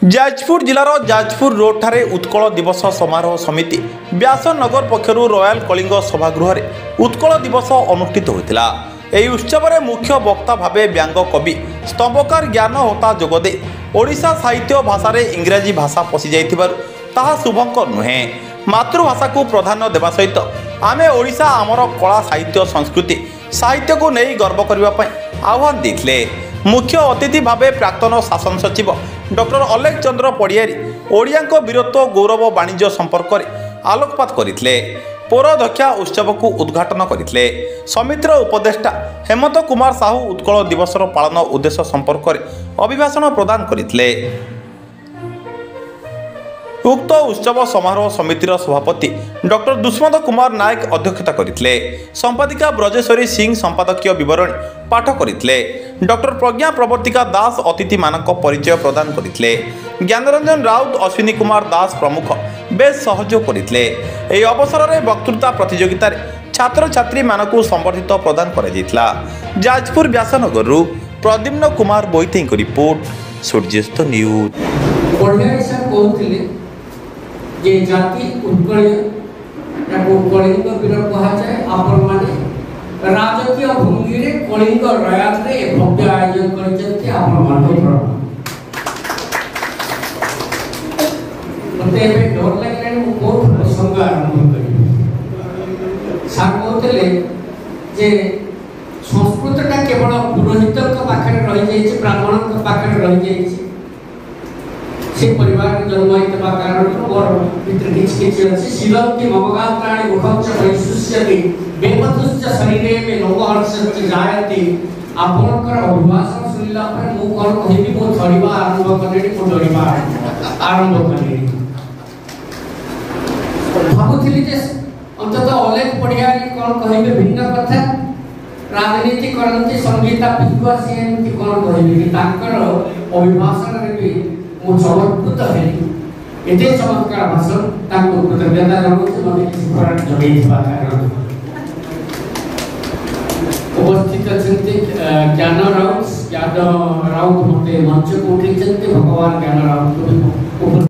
Jajpur जिलार Jajpur road ठारे उत्कल दिवस समारोह समिति व्यासनगर पक्षर रॉयल कलिंग सभागृह उत्कल दिवस अनुष्ठित होता। यह उत्सव में मुख्य वक्ता भावे व्यंग कवि स्तंभकार ज्ञान होता जोगदे ओडिशा साहित्य भाषा इंग्राजी भाषा पशि जाता शुभंकर नुहे। मातृभाषा को प्राधान्य देवा सहित आमे ओडिशा आमर कला साहित्य संस्कृति साहित्य को नहीं गर्व करने आह्वान देते। मुख्य अतिथि भावे प्राक्तन शासन सचिव डॉक्टर अलेख चंद्र पड़ियारी ओडिया वीरत्व गौरव वाणिज्य संपर्क में आलोकपात करते। पौराध्यक्षा उत्सव को उद्घाटन करते। समितिर उपदेष्टा हेमंत कुमार साहू उत्कल दिवस पालन उद्देश्य संपर्क में अभिभाषण प्रदान करते। उक्त उत्सव समारोह समितिर सभापति डॉक्टर दुष्मंत कुमार नायक अध्यक्षता करते। संपादिका ब्रजेश्वरी सिंह संपादकीय विवरण पाठ करते। डॉक्टर प्रज्ञा प्रवर्तिका दास अतिथि मानक परिचय प्रदान करते। ज्ञानरंजन राउत अश्विनी कुमार दास प्रमुख बेस सहयोग करते। यह अवसर में वक्तृता प्रतियोगिता छात्र छात्री मानक संबर्धित प्रदान करा। Jajpur Vyasanagar Pradyumna Kumar Boite report Suryast news. जे जाति उत्कलीय कलिंग वीर कहुए आपण माने राजकीय भूमि रे कलिंग रयात रे भव्य आयोजन करछथि आपण मानव मते बे डर लागले मु बहुत प्रसंग आरंभ करी सागोतले जे संस्कृतटा केवल पुरोहितक पाखरे रहि जाइछि ब्राह्मणक पाखरे रहि जाइछि से परिवार जन्म होता कारण मोर भीतर किछि अछि शिलंति ममगा प्राणी मुखंच वैशुष्यति बेपथुश्च शरीरे में लोमहर्षश्च जायति। आपनकर अभिभाषण सुनिला पर मु कोन कहिबी मो थड़ीबा आरंभ करलेनी मो डरिबा आरंभ करलेनी भाबुथिली जे अंततः अलेख पड़ियारी कोन कहिबे भिन्न कथा राजनीति करंती संगीता विद्वासी एमती कोन कहिबे कि तांकर अभिभाषण रे भी मु समर्पित हेली एते चमत्कार भाषण तांको कृतज्ञता जनाउछि मते किछि फरक जगेइबा कारण उपस्थित अछन्ति ज्ञान राउत मते मंच को उठेछन्ति भगवान ज्ञान राउत को